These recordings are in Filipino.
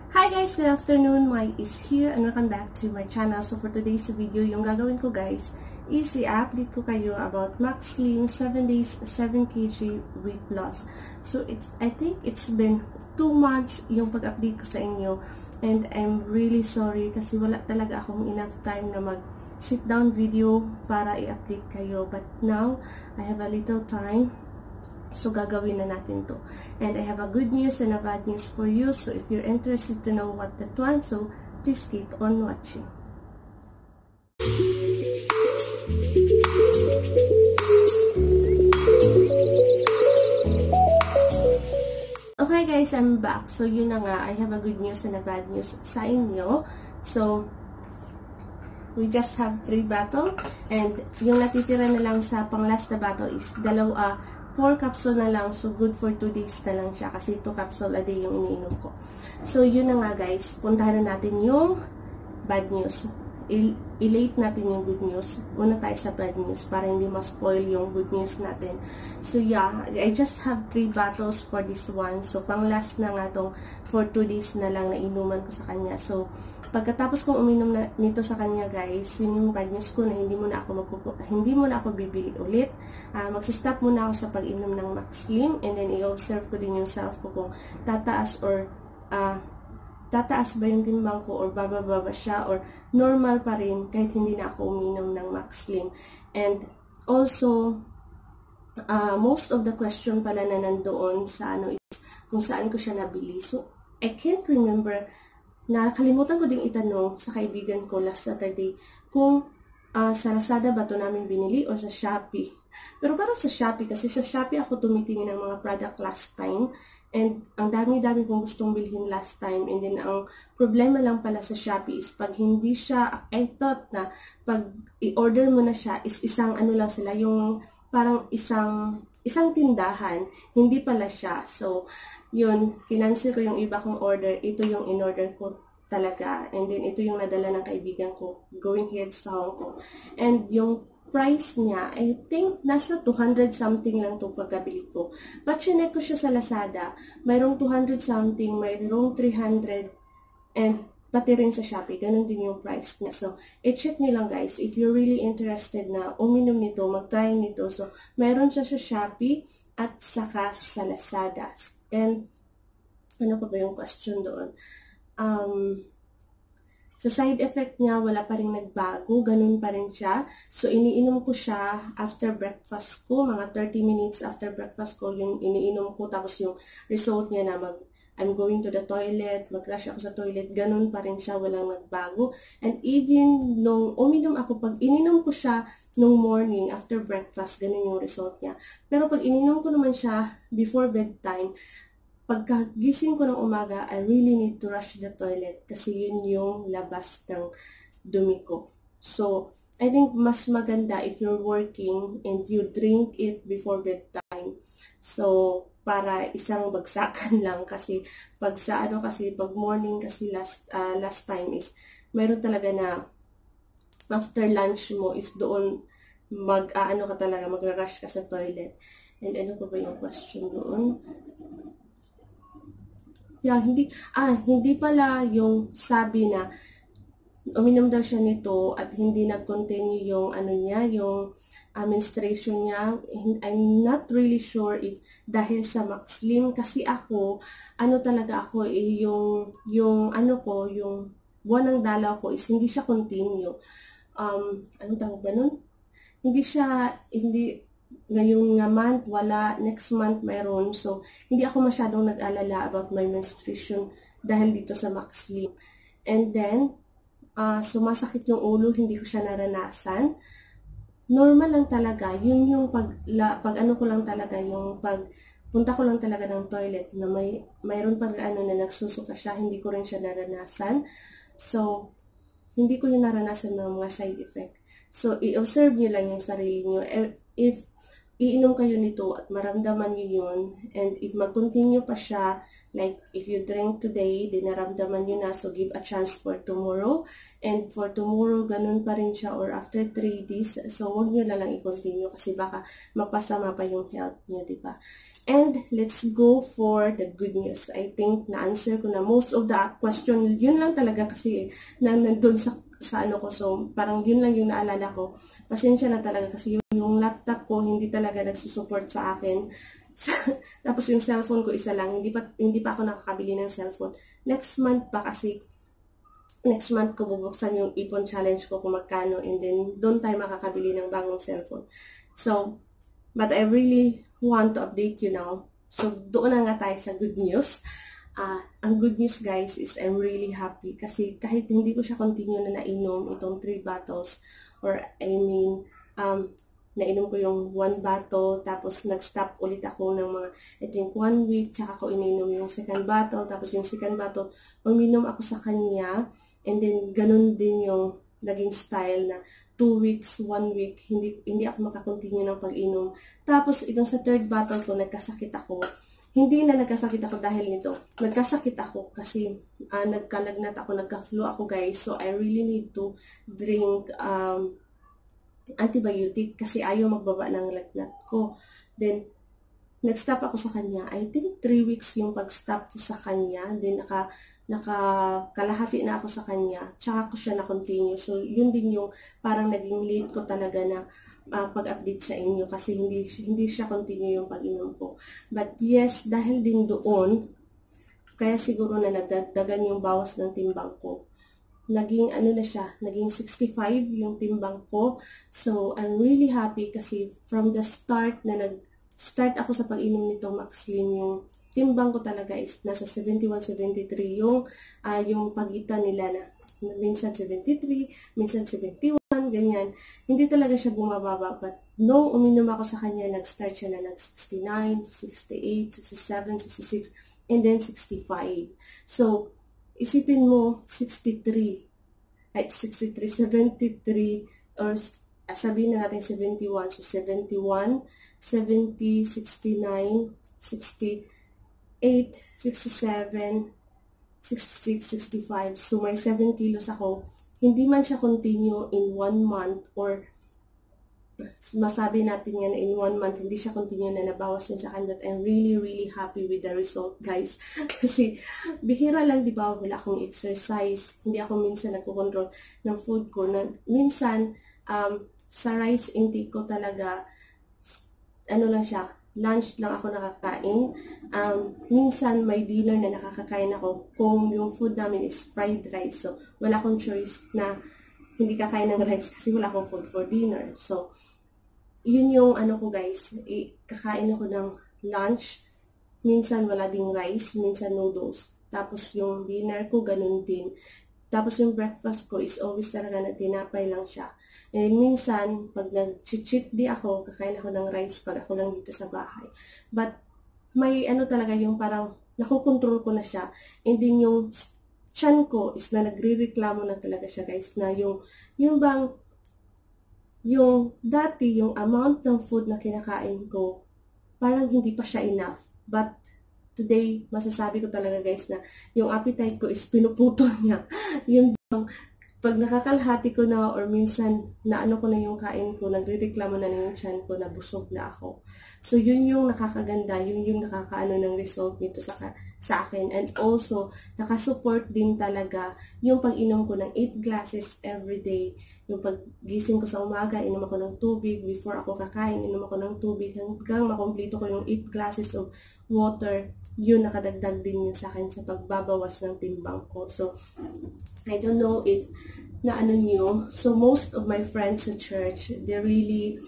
Hi guys, good afternoon. Mai is here and welcome back to my channel. So for today's video, yung gagawin ko guys is i-update ko kayo about Max Slim 7 days 7 kg weight loss. So I think it's been 2 months yung pag-update ko sa inyo and I'm really sorry kasi wala talaga akong enough time na mag sit down video para i-update kayo. But now I have a little time. So, gagawin na natin to. And I have a good news and a bad news for you. So, if you're interested to know what that one, so please keep on watching. Okay guys, I'm back. So, yun na nga. I have a good news and a bad news sa inyo. So, we just have 3 bottle. And yung natitira na lang sa pang-last na bottle is 4 capsule na lang. So, good for 2 days na lang siya. Kasi 2 capsule a day yung iniinom ko. So, yun na nga guys. Puntahan na natin yung bad news. I-late natin yung good news. Una tayo sa bad news para hindi ma-spoil yung good news natin. So, yeah. I just have 3 bottles for this one. So, pang last na nga tong for 2 days na lang na inuman ko sa kanya. So, pagkatapos kong uminom nito sa kanya guys, yun yung bad news ko na hindi mo na ako bibili ulit. Magsa-stop muna ako sa pag-inom ng Max Slim and then i-observe ko din yung self ko kung tataas ba yung timbang ko or bababa ba siya or normal pa rin kahit hindi na ako uminom ng Max Slim. And also, most of the question pala na nandoon sa is kung saan ko siya nabili. So, I can't remember. Nakalimutan ko ding itanong sa kaibigan ko last Saturday kung sa Lazada ba ito namin binili o sa Shopee. Pero parang sa Shopee kasi sa Shopee ako tumitingin ng mga product last time and ang dami-dami kong gustong bilhin last time and then ang problema lang pala sa Shopee is pag hindi siya, I thought na pag i-order mo na siya is isang ano lang sila, yung parang isang tindahan, hindi pala siya. So, yun, kinancel ko yung iba kong order. Ito yung in-order ko talaga. And then, ito yung nadala ng kaibigan ko going here sa Hong Kong. And yung price niya, I think, nasa 200 something lang itong pagkabili ko. But chinek ko siya sa Lazada. Mayroong 200 something, mayroong 300, and pati rin sa Shopee. Ganun din yung price niya. So, i-check nyo lang guys. If you're really interested na uminom nito, mag-try nito. So, mayroon siya sa Shopee at saka sa Lazada. And, ano pa ba yung question doon? Sa side effect niya, wala pa rin nagbago. Ganun pa rin siya. So, iniinom ko siya after breakfast ko. Mga 30 minutes after breakfast ko, yung iniinom ko. Tapos yung result niya na I'm going to the toilet, mag-rush ako sa toilet. Ganun pa rin siya, walang nagbago. And even nung uminom ako, pag ininom ko siya nung morning, after breakfast, ganun yung result niya. Pero pag ininom ko naman siya before bedtime, pagkagising ko ng umaga, I really need to rush to the toilet kasi yun yung labas ng dumi ko. So, I think mas maganda if you're working and you drink it before bedtime. So, para isang bagsakan lang kasi pag morning kasi last time is mayroon talaga na after lunch mo is doon mag-rush ka sa toilet. And ano pa ba yung question doon? Yeah, hindi pala yung sabi na uminom daw siya nito at hindi nag-continue yung yung menstruation niya. I'm not really sure if dahil sa Max Slim kasi ako, yung buwan ng dalaw ko is hindi siya continue. Ano tawag ba nun? Ngayong month, wala. Next month, mayroon. So, hindi ako masyadong nag-alala about my menstruation dahil dito sa Max Slim. And then, sumasakit yung ulo, hindi ko siya naranasan. Normal lang talaga. Yun yung punta ko lang talaga ng toilet na mayroon pag na nagsusuka siya, hindi ko rin siya naranasan. So, hindi ko yung naranasan ng mga side effect. So, i-observe nyo lang yung sarili nyo. If iinom kayo nito at maramdaman nyo yun, and if mag-continue pa siya Like, if you drink today, di naramdaman nyo na, so give a chance for tomorrow. And for tomorrow, ganun pa rin siya, or after 3 days, so wag nyo na lang i-continue kasi baka mapasama pa yung health nyo, di ba? And let's go for the good news. I think na-answer ko na most of the question. Yun lang talaga kasi na nandun sa ano ko. So, parang yun lang yung naalala ko. Pasensya na talaga kasi yung laptop ko hindi talaga nagsusupport sa akin. Tapos yung cellphone ko isa lang. Hindi pa ako nakakabili ng cellphone. Next month pa kasi next month ko bubuksan yung ipon challenge ko kung magkano, and then doon tayo makakabili ng bagong cellphone. So, but I really want to update you now. So, doon na nga tayo sa good news. Ang good news, guys, is I'm really happy kasi kahit hindi ko siya continue na nainom itong 3 bottles, or I mean, nainom ko yung 1 bottle, tapos nag-stop ulit ako ng mga, I think 1 week, tsaka ko ininom yung second bottle, tapos yung second bottle, uminom ako sa kanya, and then ganun din yung naging style na 2 weeks, 1 week, hindi ako makakontinue ng pag-inom. Tapos, itong sa third bottle ko, nagkasakit ako. Hindi na nagkasakit ako dahil nito. Nagkasakit ako kasi nagkalagnat ako, nagka-flu ako, guys. So, I really need to drink antibiotic kasi ayaw magbaba ng lagnat ko. Then, nag-stop ako sa kanya. I think 3 weeks yung pag-stop ko sa kanya. Then, nakakalahati na ako sa kanya. Tsaka ko siya na-continue. So, yun din yung parang naging late ko talaga na pag-update sa inyo kasi hindi siya continue yung pag-inom ko. But yes, dahil din doon, kaya siguro na nagdagdagan yung bawas ng timbang ko. Naging ano na siya, naging 65 yung timbang ko. So, I'm really happy kasi from the start na nag-start ako sa pag-inom nito Maxlim, yung timbang ko talaga is nasa 71-73 yung pagitan nila na minsan 73, minsan 71, ganyan. Hindi talaga siya bumababa. But no, uminom ako sa kanya, nag-start siya na nag-69, 68, 67, 66, and then 65. So, isipin mo, 63, 73, or sabihin na natin 71. So, 71, 70, 69, 68, 67, 66, 65. So, may 7 kilos ako. Hindi man siya continue in 1 month, or masabi natin yan in 1 month, hindi siya continue na nabawas yun sa akin. But I'm really, really happy with the result, guys. Kasi, bihira lang, di ba, wala akong exercise. Hindi ako minsan nagko-control ng food ko. Minsan, sa rice intake ko talaga, ano lang siya, lunch lang ako nakakain. Minsan may dinner na nakakakain ako kung yung food namin is fried rice. So, wala akong choice na hindi kakain ng rice kasi wala akong food for dinner. So, yun yung ano ko, guys. Kakain ako ng lunch. Minsan wala ding rice, minsan noodles. Tapos yung dinner ko, ganun din. Tapos yung breakfast ko is always talaga na tinapay lang siya. And minsan, pag nag-cheat day ako, kakain ako ng rice pag ako lang dito sa bahay. But, may ano talaga yung parang nakokontrol ko na siya. And then yung tiyan ko is na nagre-reklamo na talaga siya, guys, na yung bang, yung dati, yung amount ng food na kinakain ko, parang hindi pa siya enough. But, today, masasabi ko talaga, guys, na yung appetite ko is pinuputol niya. Yung pag nakakalhati ko na, or minsan na ano ko na yung kain ko, nagre-reklamo na yung tiyan ko na busog na ako. So, yun yung nakakaganda, yun yung nakakaano ng result nito sa akin. And also, nakasupport din talaga yung pag-inom ko ng 8 glasses every day. Yung paggising ko sa umaga, inom ako ng tubig. Before ako kakain, inom ako ng tubig hanggang makomplito ko yung 8 glasses of water. Yun, nakadagdag din yun sa akin sa pagbabawas ng timbang ko. So, I don't know if naano nyo. So, most of my friends sa church, they are really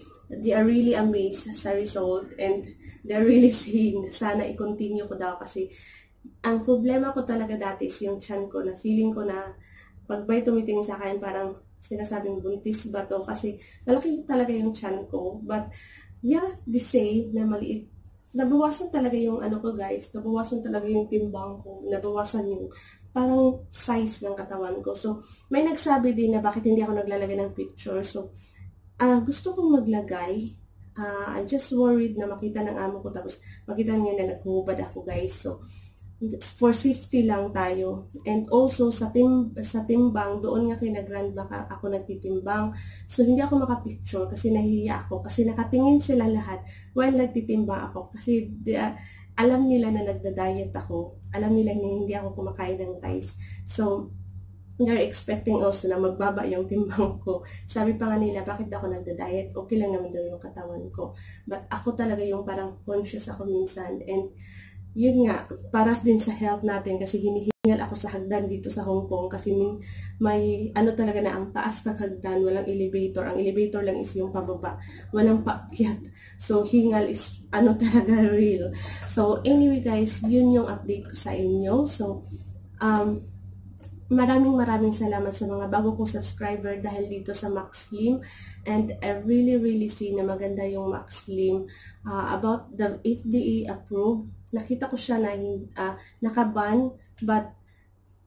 amazed sa result, and they're really saying sana i-continue ko daw kasi ang problema ko talaga dati is yung tiyan ko, na feeling ko na pag ba'y tumitingin sa akin, parang sinasabing buntis ba to kasi malaki talaga yung tiyan ko. But, yeah, they say na maliit. Nabawasan talaga yung ano ko, guys. Nabawasan talaga yung timbang ko. Nabawasan yung parang size ng katawan ko. So, may nagsabi din na bakit hindi ako naglalagay ng picture. So, gusto kong maglagay. I'm just worried na makita ng amo ko tapos makita niya na naghubad ako, guys. So, for safety lang tayo. And also, sa timbang, doon nga kay nag-grand baka ako nagtitimbang. So, hindi ako makapicture kasi nahihiya ako. Kasi nakatingin sila lahat while nagtitimbang ako. Kasi alam nila na nagda-diet ako. Alam nila na hindi ako kumakain ng rice. So, they're expecting also na magbaba yung timbang ko. Sabi pa nga nila, bakit ako nagda-diet? Okay lang naman daw yung katawan ko. But ako talaga yung parang conscious ako minsan. And yun nga, para din sa health natin kasi hinihingal ako sa hagdan dito sa Hong Kong kasi may ano talaga na ang taas ng hagdan, walang elevator. Ang elevator lang is yung pababa, walang paakyat. So, hingal is ano talaga real. So, anyway guys, yun yung update ko sa inyo. So, maraming salamat sa mga bago kong subscriber dahil dito sa Max Slim, and I really see na maganda yung Max Slim. About the FDA approved, nakita ko siya na nakaban, but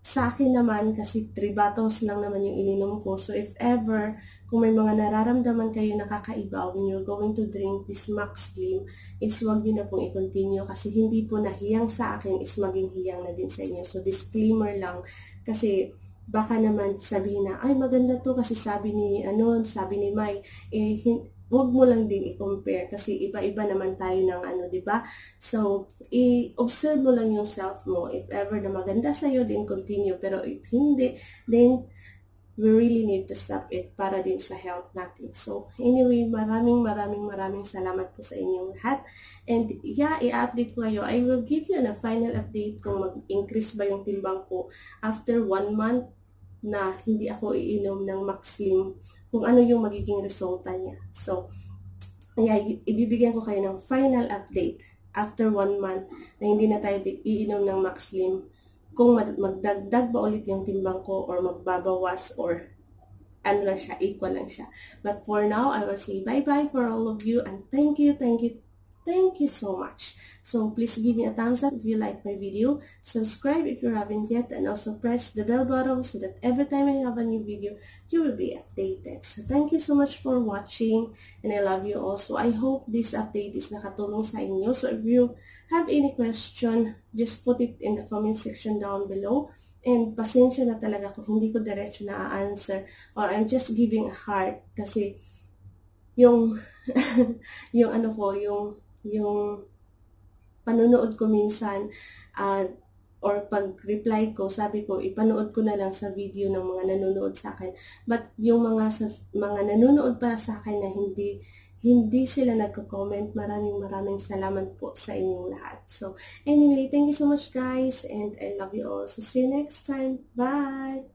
sa akin naman kasi 3 bottles lang naman yung ininom ko. So if ever kung may mga nararamdaman kayo nakakaiba when you're going to drink this Max Slim, is wag niyo na pong i-continue kasi hindi po nahiyang sa akin is maging hiyang na din sa inyo. So disclaimer lang kasi baka naman sabihin na, ay maganda to kasi sabi ni Mai, wag mo lang din i-compare kasi iba-iba naman tayo ng di ba? So, i-observe mo lang yung self mo. If ever na maganda sa'yo, then continue. Pero if hindi, then we really need to stop it para din sa health natin. So, anyway, maraming salamat po sa inyong lahat. And yeah, i-update ko kayo. I will give you a final update kung mag-increase ba yung timbang ko after 1 month na hindi ako iinom ng Max Slim, kung ano yung magiging resulta niya. So, yeah, ibibigyan ko kayo ng final update after 1 month na hindi na tayo iinom ng Max Slim, kung magdagdag ba ulit yung timbang ko or magbabawas or ano lang siya, equal lang siya. But for now, I will say bye-bye for all of you and thank you so much. So please give me a thumbs up if you like my video, subscribe if you haven't yet, and also press the bell button so that every time I have a new video, you will be updated. So thank you so much for watching and I love you also. I hope this update is nakatulong sa inyo. So if you have any question, just put it in the comment section down below. And pasensya na talaga kung hindi ko diretso na answer or I'm just giving a heart kasi yung yung panonood ko minsan or pag-reply ko, sabi ko, ipanood ko na lang sa video ng mga nanonood sa akin. But yung mga nanonood para sa akin na hindi sila nagko-comment, maraming salamat po sa inyong lahat. So, anyway, thank you so much guys and I love you all. So, see you next time. Bye!